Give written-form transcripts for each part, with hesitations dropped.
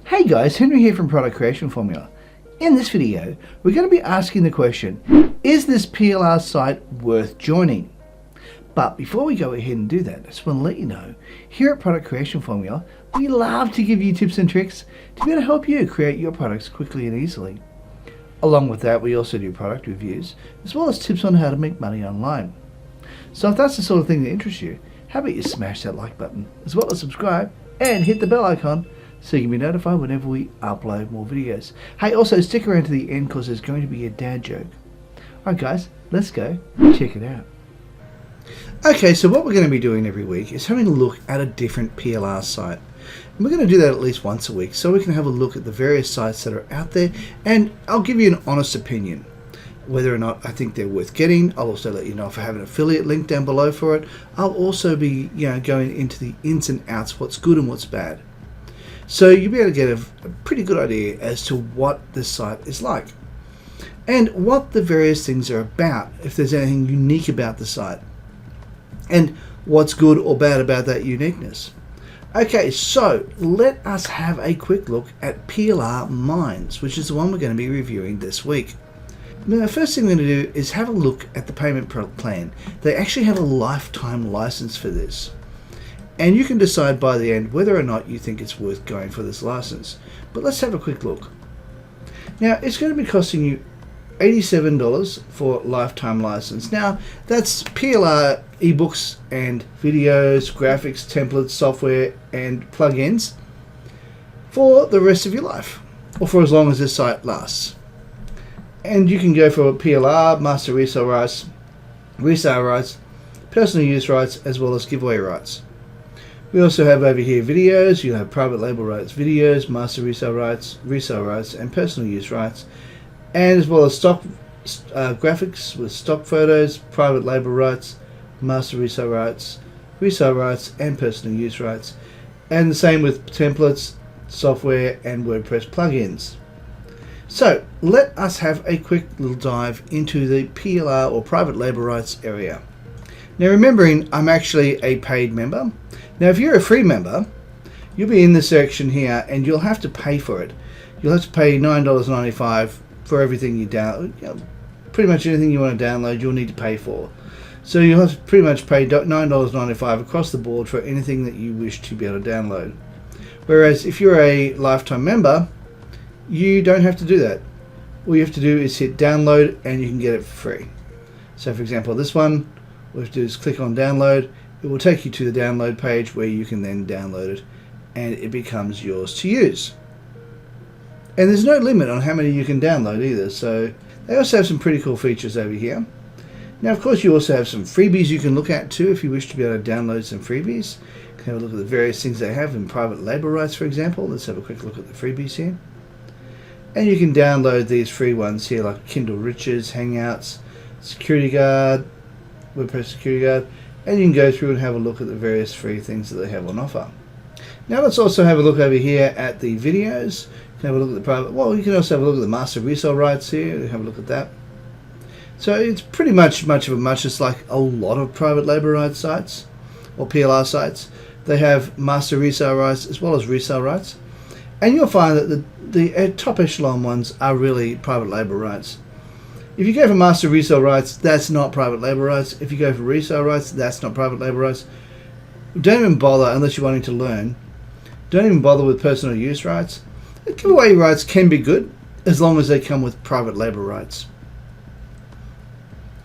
Hey guys, Henry here from Product Creation Formula. In this video, we're going to be asking the question, is this PLR site worth joining? But before we go ahead and do that, I just want to let you know, here at Product Creation Formula, we love to give you tips and tricks to be able to help you create your products quickly and easily. Along with that, we also do product reviews, as well as tips on how to make money online. So if that's the sort of thing that interests you, how about you smash that like button, as well as subscribe and hit the bell icon so you can be notified whenever we upload more videos. Hey, also stick around to the end because there's going to be a dad joke. Alright guys, let's go check it out. Okay, so what we're going to be doing every week is having a look at a different PLR site. And we're going to do that at least once a week so we can have a look at the various sites that are out there, and I'll give you an honest opinion whether or not I think they're worth getting. I'll also let you know if I have an affiliate link down below for it. I'll also be going into the ins and outs, what's good and what's bad. So you'll be able to get a pretty good idea as to what this site is like and what the various things are about, if there's anything unique about the site, and what's good or bad about that uniqueness. Okay, so let us have a quick look at PLR Mines, which is the one we're going to be reviewing this week. Now, the first thing we're going to do is have a look at the payment plan. They actually have a lifetime license for this. And you can decide by the end whether or not you think it's worth going for this license. But let's have a quick look. Now, it's going to be costing you $87 for lifetime license. Now, that's PLR eBooks and videos, graphics, templates, software, and plugins for the rest of your life, or for as long as this site lasts. And you can go for PLR, master resale rights, personal use rights, as well as giveaway rights. We also have over here videos. You have private label rights, videos, master resale rights, and personal use rights, and as well as stock graphics with stock photos, private label rights, master resale rights, and personal use rights, and the same with templates, software, and WordPress plugins. So let us have a quick little dive into the PLR or private label rights area. Now, remembering I'm actually a paid member. Now, if you're a free member, you'll be in this section here and you'll have to pay for it. You'll have to pay $9.95 for everything you download. Pretty much anything you want to download, you'll need to pay for. So you'll have to pretty much pay $9.95 across the board for anything that you wish to be able to download. Whereas if you're a lifetime member, you don't have to do that. All you have to do is hit download and you can get it for free. So for example, this one, all you have to do is click on download. It will take you to the download page where you can then download it and it becomes yours to use. And there's no limit on how many you can download either, so they also have some pretty cool features over here. Now, of course, you also have some freebies you can look at too if you wish to be able to download some freebies. You can have a look at the various things they have in private label rights, for example. Let's have a quick look at the freebies here. And you can download these free ones here like Kindle Riches, Hangouts, Security Guard, WordPress Security Guard, and you can go through and have a look at the various free things that they have on offer. Now let's also have a look over here at the videos. You can have a look at the private, well, you can also have a look at the master resale rights here. Have a look at that. So it's pretty much just like a lot of private label rights sites or PLR sites. They have master resale rights as well as resale rights, and you'll find that the top echelon ones are really private label rights. If you go for master resale rights, that's not private label rights. If you go for resale rights, that's not private label rights. Don't even bother unless you're wanting to learn. Don't even bother with personal use rights. Giveaway rights can be good as long as they come with private label rights.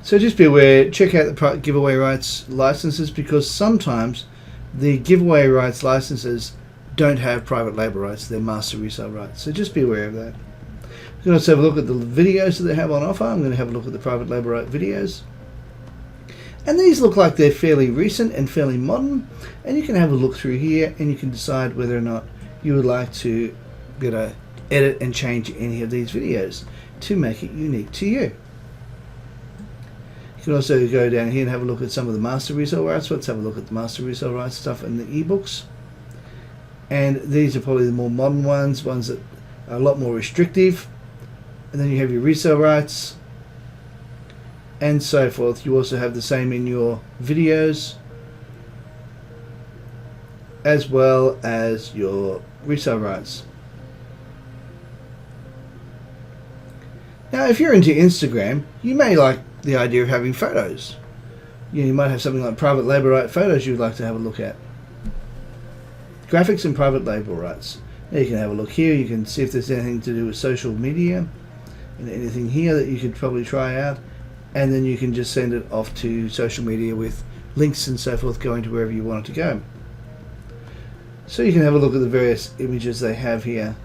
So just be aware, check out the giveaway rights licenses, because sometimes the giveaway rights licenses don't have private label rights, they're master resale rights. So just be aware of that. You can also have a look at the videos that they have on offer. I'm going to have a look at the private label right videos. And these look like they're fairly recent and fairly modern. And you can have a look through here and you can decide whether or not you would like to be able to edit and change any of these videos to make it unique to you. You can also go down here and have a look at some of the master resale rights. Let's have a look at the master resale rights stuff in the eBooks. And these are probably the more modern ones that are a lot more restrictive. And then you have your resale rights and so forth. You also have the same in your videos as well as your resale rights. Now, if you're into Instagram, you may like the idea of having photos. You might have something like private label right photos you'd like to have a look at. Graphics and private label rights. Now you can have a look here. You can see if there's anything to do with social media and anything here that you could probably try out. And then you can just send it off to social media with links and so forth going to wherever you want it to go. So you can have a look at the various images they have here,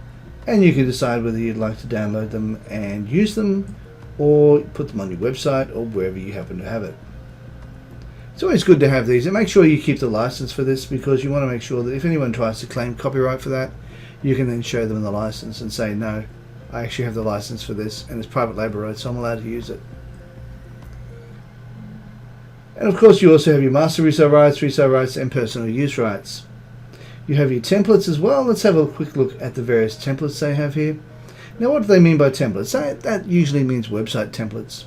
and you can decide whether you'd like to download them and use them, or put them on your website or wherever you happen to have it. It's always good to have these, and make sure you keep the license for this, because you want to make sure that if anyone tries to claim copyright for that, you can then show them the license and say, no, I actually have the license for this and it's private label rights, so I'm allowed to use it. And of course you also have your master resale rights, and personal use rights. You have your templates as well. Let's have a quick look at the various templates they have here. Now, what do they mean by templates? That usually means website templates.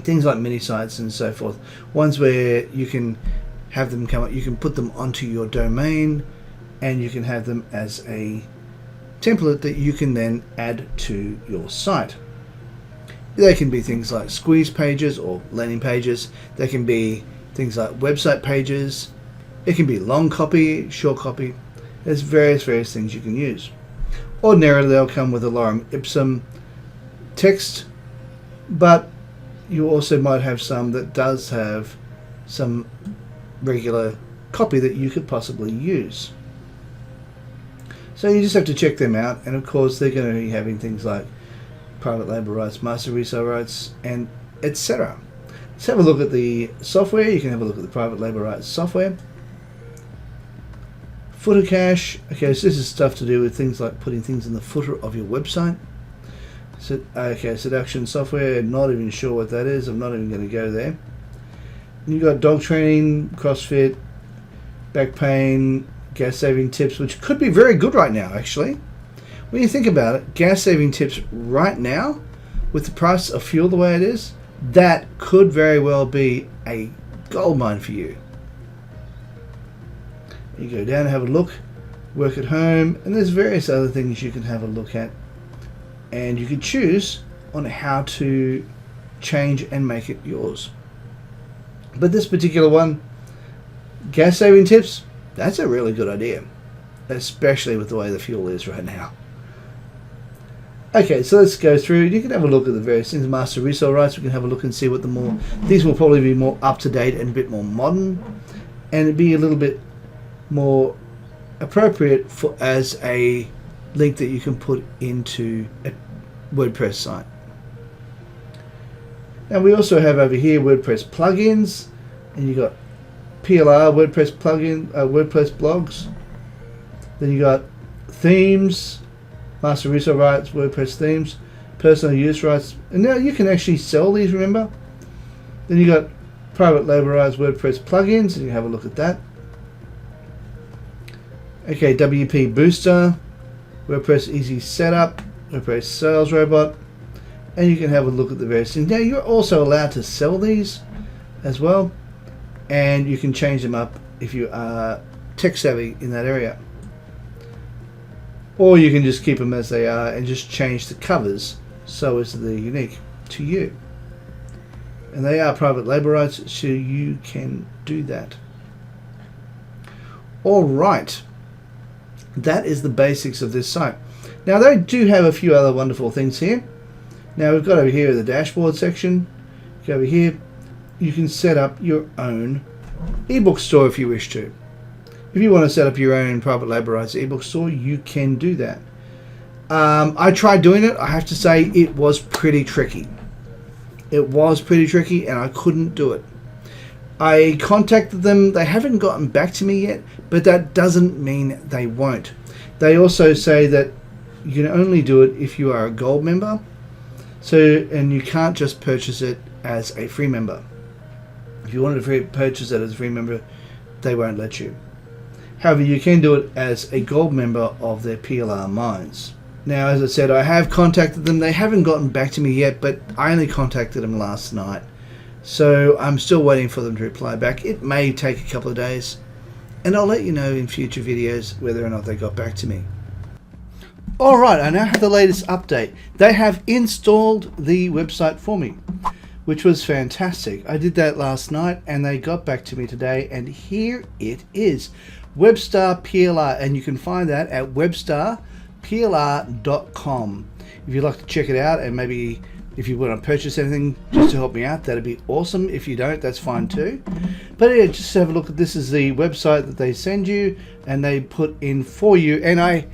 Things like mini sites and so forth. Ones where you can have them come up, you can put them onto your domain, and you can have them as a template that you can then add to your site. They can be things like squeeze pages or landing pages. They can be things like website pages. It can be long copy, short copy. There's various things you can use. Ordinarily they'll come with a lorem ipsum text, but you also might have some that does have some regular copy that you could possibly use. So you just have to check them out, and of course they're going to be having things like private label rights, master resale rights, and etc. Let's have a look at the software. You can have a look at the private label rights software. Footer cache. Okay, so this is stuff to do with things like putting things in the footer of your website. So, okay, seduction software, not even sure what that is. I'm not even going to go there. You've got dog training, CrossFit, back pain, gas saving tips, which could be very good right now, actually. When you think about it, gas saving tips right now, with the price of fuel the way it is, that could very well be a goldmine for you. You go down and have a look, work at home, and there's various other things you can have a look at, and you can choose on how to change and make it yours. But this particular one, gas saving tips, that's a really good idea, especially with the way the fuel is right now. Okay, so let's go through. You can have a look at the various things. Master resale rights, we can have a look and see what these will probably be more up to date and a bit more modern, and it'd be a little bit more appropriate for as a link that you can put into a WordPress site. Now we also have over here WordPress plugins, and you got PLR WordPress plugin, WordPress blogs. Then you got themes, master resale rights, WordPress themes, personal use rights, and now you can actually sell these. Remember. Then you got private label rights, WordPress plugins, and you can have a look at that. Okay, WP Booster, WordPress Easy Setup, WordPress Sales Robot, and you can have a look at the various things. Now you're also allowed to sell these as well, and you can change them up if you are tech savvy in that area. Or you can just keep them as they are and just change the covers so as they're unique to you. And they are private label rights, so you can do that. Alright. That is the basics of this site. Now they do have a few other wonderful things here. Now we've got over here the dashboard section. Go over here, you can set up your own ebook store if you wish to. If you want to set up your own private label rights ebook store, you can do that. I tried doing it. I have to say it was pretty tricky. It was pretty tricky and I couldn't do it. I contacted them. They haven't gotten back to me yet, but that doesn't mean they won't. They also say that you can only do it if you are a gold member, and you can't just purchase it as a free member. If you wanted to purchase it as a free member, they won't let you. However, you can do it as a gold member of their PLR Mines. Now, as I said, I have contacted them. They haven't gotten back to me yet, but I only contacted them last night. So I'm still waiting for them to reply back. It may take a couple of days, and I'll let you know in future videos whether or not they got back to me. Alright, I now have the latest update. They have installed the website for me, which was fantastic. I did that last night and they got back to me today, and here it is. Webstar PLR, and you can find that at webstarplr.com. If you'd like to check it out, and maybe if you want to purchase anything just to help me out, that'd be awesome. If you don't, that's fine too. But yeah, just have a look at this. Is the website that they send you and they put in for you, and I'm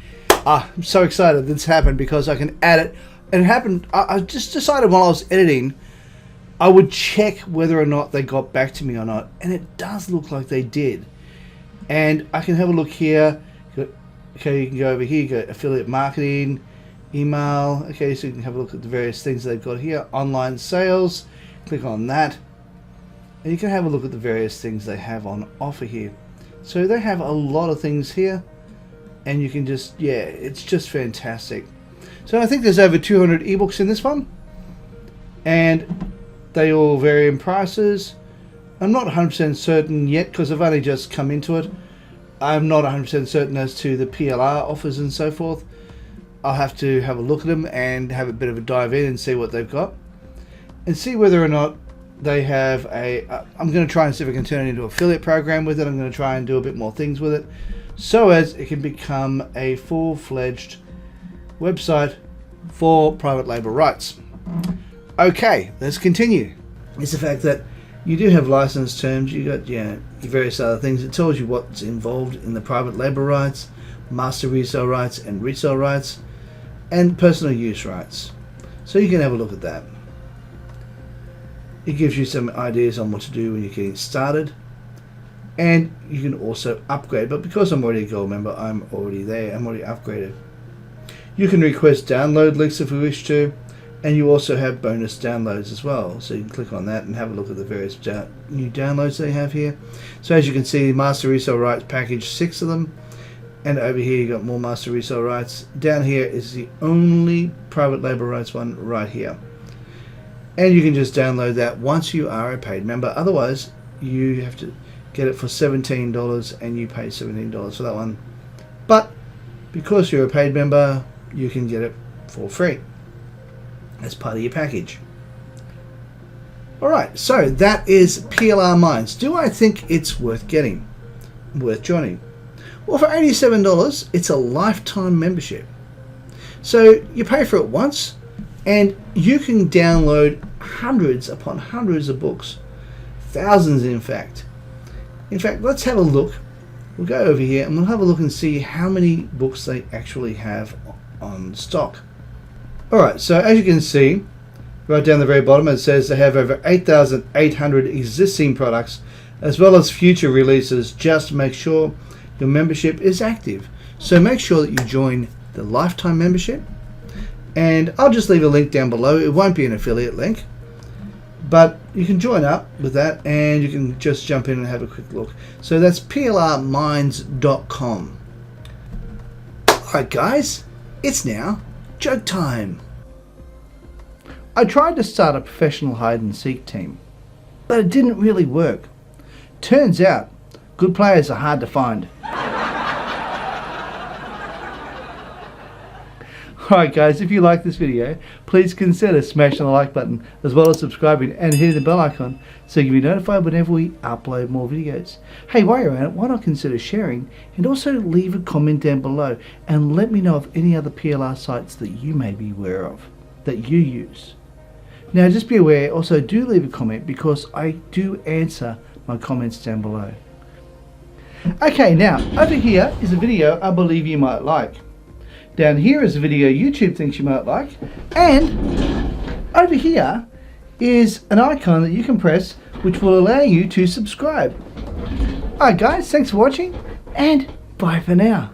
so excited this happened because I can add it. And it happened, I just decided while I was editing I would check whether or not they got back to me or not, and it does look like they did. And I can have a look here. Okay, you can go over here, you go affiliate marketing, email. Okay, so you can have a look at the various things they've got here. Online sales, click on that, and you can have a look at the various things they have on offer here. So they have a lot of things here, and you can just, yeah, it's just fantastic. So I think there's over 200 ebooks in this one, and they all vary in prices. I'm not 100% certain yet because I've only just come into it. I'm not 100% certain as to the PLR offers and so forth. I'll have to have a look at them and have a bit of a dive in and see what they've got, and see whether or not they have I'm going to try and see if I can turn it into an affiliate program with it. I'm going to try and do a bit more things with it so as it can become a full-fledged website for private label rights. Okay, let's continue. It's the fact that you do have license terms. You got various other things. It tells you what's involved in the private label rights, master resale rights and resale rights, and personal use rights. So you can have a look at that. It gives you some ideas on what to do when you're getting started, and you can also upgrade. But because I'm already a gold member, I'm already there. I'm already upgraded. You can request download links if you wish to, and you also have bonus downloads as well. So you can click on that and have a look at the various new downloads they have here. So as you can see, master resale rights package, 6 of them, and over here you got more master resale rights. Down here is the only private label rights one right here, and you can just download that once you are a paid member. Otherwise you have to get it for $17 and you pay $17 for that one. But because you're a paid member, you can get it for free as part of your package. Alright, so that is PLR Mines. Do I think it's worth getting? Worth joining? Well, for $87, it's a lifetime membership. So you pay for it once, and you can download hundreds upon hundreds of books. Thousands, in fact. In fact, let's have a look. We'll go over here and we'll have a look and see how many books they actually have on stock. Alright, so as you can see, right down the very bottom, it says they have over 8,800 existing products as well as future releases. Just make sure your membership is active. So make sure that you join the lifetime membership, and I'll just leave a link down below. It won't be an affiliate link, but you can join up with that and you can just jump in and have a quick look. So that's plrmines.com. Alright guys, it's now joke time. I tried to start a professional hide and seek team, but it didn't really work. Turns out good players are hard to find. Alright guys, if you like this video, please consider smashing the like button as well as subscribing and hitting the bell icon so you can be notified whenever we upload more videos. Hey, while you're at it, why not consider sharing, and also leave a comment down below and let me know of any other PLR sites that you may be aware of, that you use. Now just be aware, also do leave a comment because I do answer my comments down below. Okay, now over here is a video I believe you might like. Down here is a video YouTube thinks you might like, and over here is an icon that you can press which will allow you to subscribe. Alright guys, thanks for watching, and bye for now.